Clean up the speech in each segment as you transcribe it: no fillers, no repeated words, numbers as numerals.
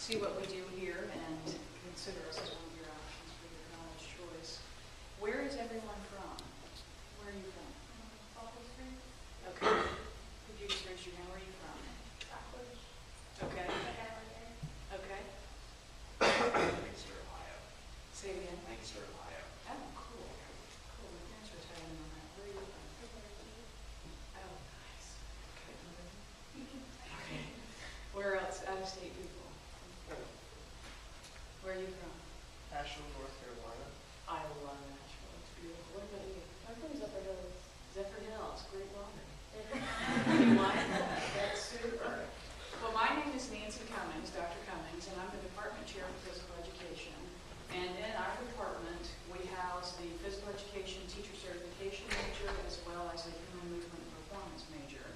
see what we do here and consider us as one of your options for your college choice. Where is everyone from? Where are you from? Okay. Could you just raise your hand? Where are you from? Okay. Okay. Lancaster, Ohio. Say it again. Lancaster, Ohio. Oh, cool. Cool. My parents were telling me on that. Where are you from? Oh, nice. Okay. Okay. Where else? Out of state people. Where are you from? Asheville, North Carolina. I love Nashville. It's beautiful. What about you? I'm from Zephyr Hills. Zephyr Hills. Great water. You like that? That's super. Well, my name is Nancy Cummings, Dr. Cummings, and I'm the department chair for physical education. And in our department, we house the physical education teacher certification major as well as the human movement and performance major.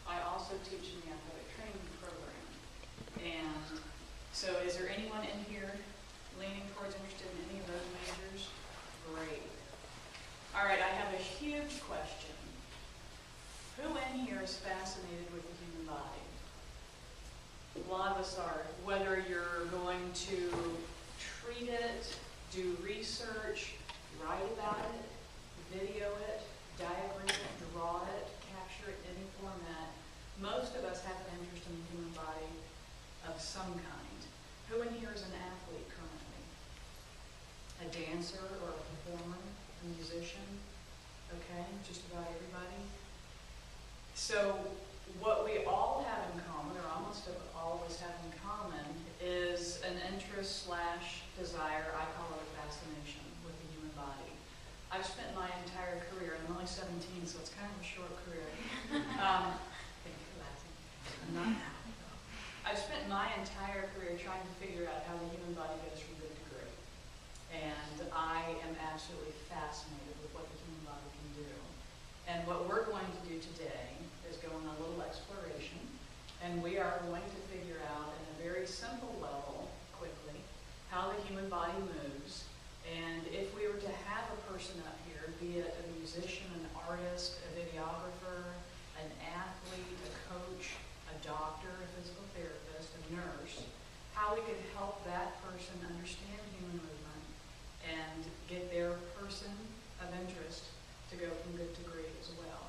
I also teach in the athletic training program. And so is there anyone in here leaning towards interested in any of those majors? Great. All right, I have a huge question. Who in here is fascinated with the human body? A lot of us are. Whether you're going to treat it, do research, write about it, video it, diagram it, draw it, capture it in any format, most of us have an interest in the human body of some kind. Who in here is an athlete currently? A dancer or a performer, a musician? Okay, just about everybody. So what we all have in common, or almost all of us have in common, is an interest / desire, I call it a fascination, with the human body. I've spent my entire career, and I'm only 17, so it's kind of a short career. Thank you for laughing. Not now. I've spent my entire career trying to figure out how the human body goes from good to great. And I am absolutely fascinated with what the human body can do. And what we're going to do today is go on a little exploration, and we are going to figure out in a very simple level, quickly, how the human body moves. And if we were to have a person up here, be it a musician, an artist, a videographer, an athlete, a coach, a doctor, a physical therapist, a nurse, how we could help that person understand human movement and get their person of interest to go from good to great as well.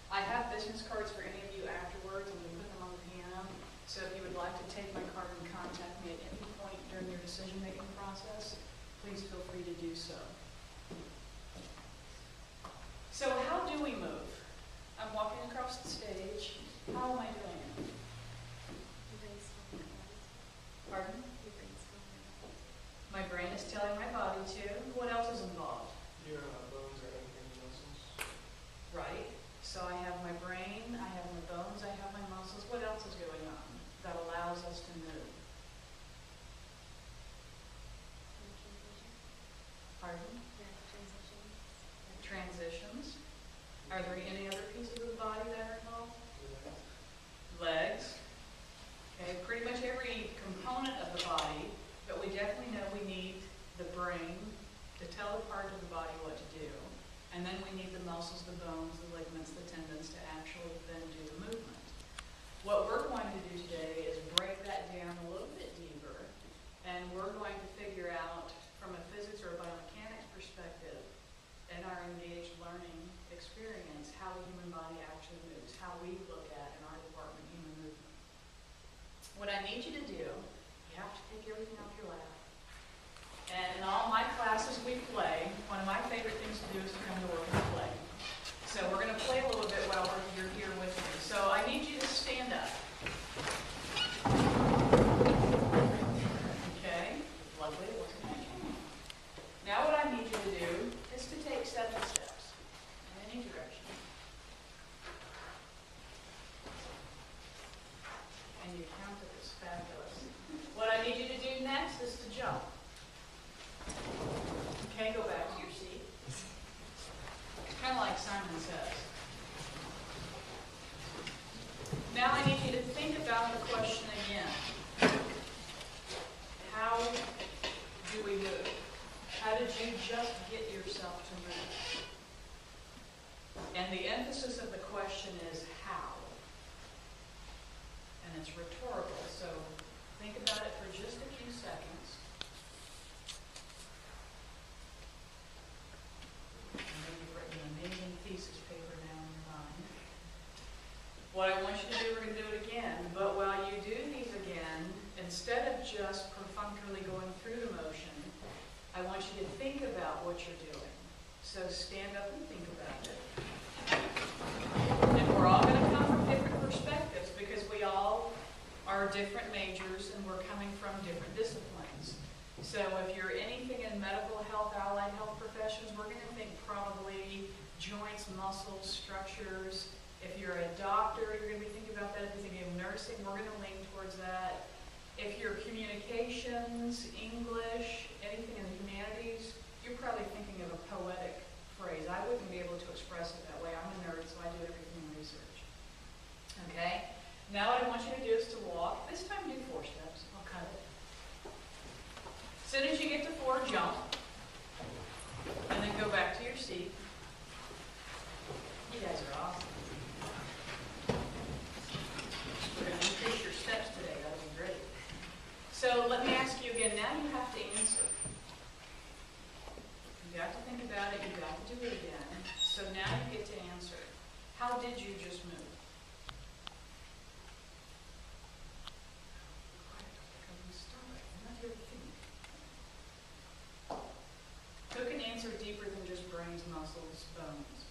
I have business cards for any of you afterwards. I'm going to put them on the piano. So if you would like to take my card and contact me at any point during your decision-making process, please feel free to do so. So how do we move? I'm walking across the stage. How am I doing it? Pardon? My brain is telling my body to. What else is involved? Your bones are anchoring muscles. Right. So I have my brain, I have my bones, I have my muscles. What else is going on that allows us to move? Pardon? Transitions. Are there any other pieces of the body that are involved? Legs. Okay, pretty much every component of the body, but we definitely know we need the brain to tell the part of the body what to do. And then we need the muscles, the bones, the ligaments, the tendons to actually then do the movement. What we're going to do today is break that down a little bit deeper, and we're going to figure out from a physics or a biomechanics perspective in our engaged learning experience how the human body actually moves, how we look at in our department human movement. What I need you to do, you have to take everything off your lap. And in all my classes we play. One of my favorite things to do is to come to work and play. So we're going to play a little bit while you're here with me. So I need you to stand up. Okay, lovely, it wasn't actually. Now what I need you to do is to take 7 steps in any direction. And you count it as fabulous. What I need you to do next is to jump. Okay, go back to your seat. It's kind of like Simon Says. Now I need you to think about the question again. How do we move? How did you just get yourself to move? And the emphasis of the question is how. And it's rhetorical, so Think about it for just a few seconds. And then you've written an amazing thesis paper down in your mind. What I want you to do, we're going to do it again. But while you do these again, instead of just perfunctorily going through the motion, I want you to think about what you're doing. So stand up and think about it. And we're all going to come from different perspectives because we all are different majors and we're coming from different disciplines. So if you're anything in medical health, allied health professions, we're going to think probably joints, muscles, structures. If you're a doctor, you're going to be thinking about that. If you're thinking of nursing, we're going to lean towards that. If you're communications, English, anything in the humanities, you're probably thinking of a poetic phrase. I wouldn't be able to express it that way. I'm a nerd, so I do everything in research. Okay? Now what I want you to do is to walk. This time do 4 steps. I'll cut it. As soon as you get to 4, jump. And then go back to your seat. You guys are awesome. We're going to increase your steps today. That'll be great. So let me ask you again. Now you have to answer. You have to think about it. You've got to do it again. So now you get to answer. How did you just move? Who can answer deeper than just brains, muscles, bones?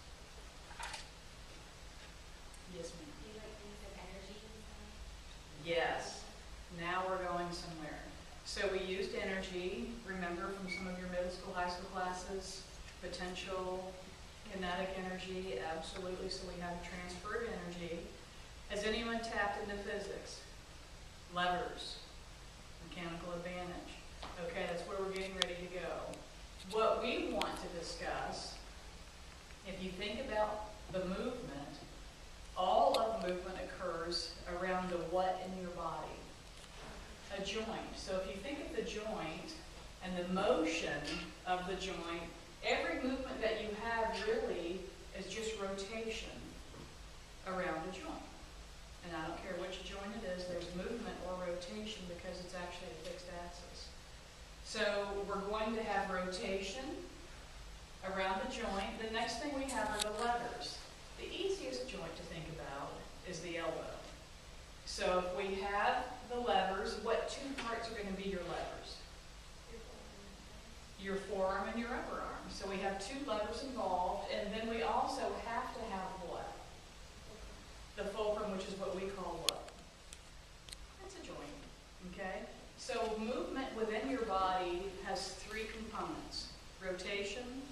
Yes, ma'am. Do you like things of energy and stuff? Yes. Now we're going somewhere. So we used energy, remember from some of your middle school, high school classes, potential, kinetic energy, absolutely. So we have a transfer of energy. Has anyone tapped into physics? Levers, mechanical advantage. Okay, that's where we're getting ready to go. What we want to discuss, if you think about the movement, all of movement occurs around the what in your body? A joint. So if you think of the joint and the motion of the joint, every movement that you have really is just rotation around a joint. And I don't care which joint it is, there's movement or rotation because it's actually a fixed axis. So we're going to have rotation around the joint. The next thing we have are the levers. The easiest joint to think about is the elbow. So if we have the levers, what 2 parts are going to be your levers? Your forearm and your upper arm. So we have 2 levers involved, and then we also have to have what? The fulcrum, which is what we call what? It's a joint, okay? So movement within your body has 3 components: rotation,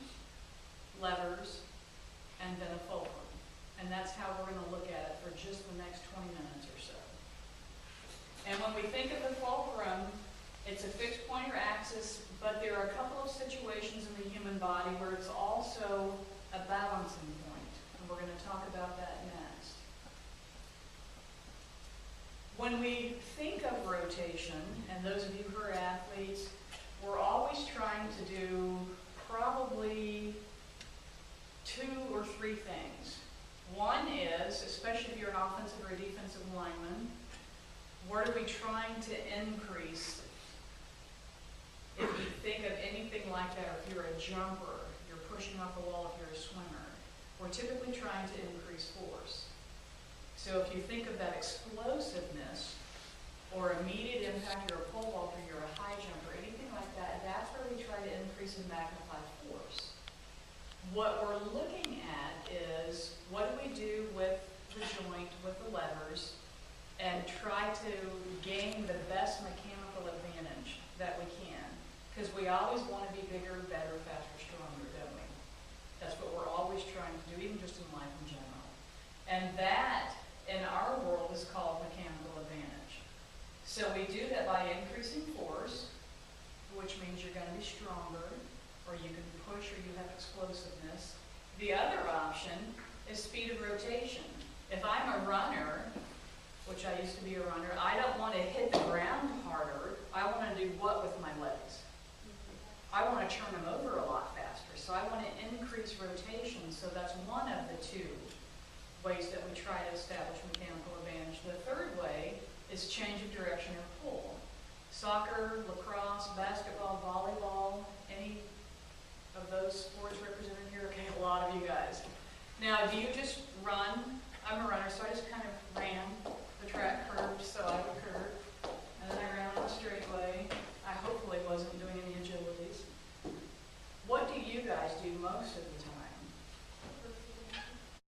levers, and then a fulcrum. And that's how we're going to look at it for just the next 20 minutes or so. And when we think of the fulcrum, it's a fixed pointer axis, but there are a couple of situations in the human body where it's also a balancing point. And we're going to talk about that next. When we think of rotation, and those of you who are athletes, we're always trying to do probably 2 or 3 things. One is, especially if you're an offensive or a defensive lineman, what are we trying to increase? If you think of anything like that, or if you're a jumper, you're pushing off the wall if you're a swimmer, we're typically trying to increase force. So if you think of that explosiveness, or immediate impact, you're a pole vaulter, you're a high jumper, anything like that, that's where we try to increase and magnify force. What we're looking at is, what do we do with the joint, with the levers, and try to gain the best mechanical advantage that we can. Because we always want to be bigger, better, faster, stronger, don't we? That's what we're always trying to do, even just in life in general. And that, in our world, is called mechanical advantage. So we do that by increasing force, which means you're going to be stronger, or you can push, or you have explosiveness. The other option is speed of rotation. If I'm a runner, which I used to be a runner, I don't want to hit the ground harder. I want to do what with my legs? I want to turn them over a lot faster. So I want to increase rotation. So that's one of the 2 ways that we try to establish mechanical advantage. The third way is change of direction or pull. Soccer, lacrosse, basketball, volleyball, any of those sports represented here? Okay, a lot of you guys. Now, do you just run? I'm a runner, so I just kind of ran. The track curved, so I would curve. And then I ran on the straightaway.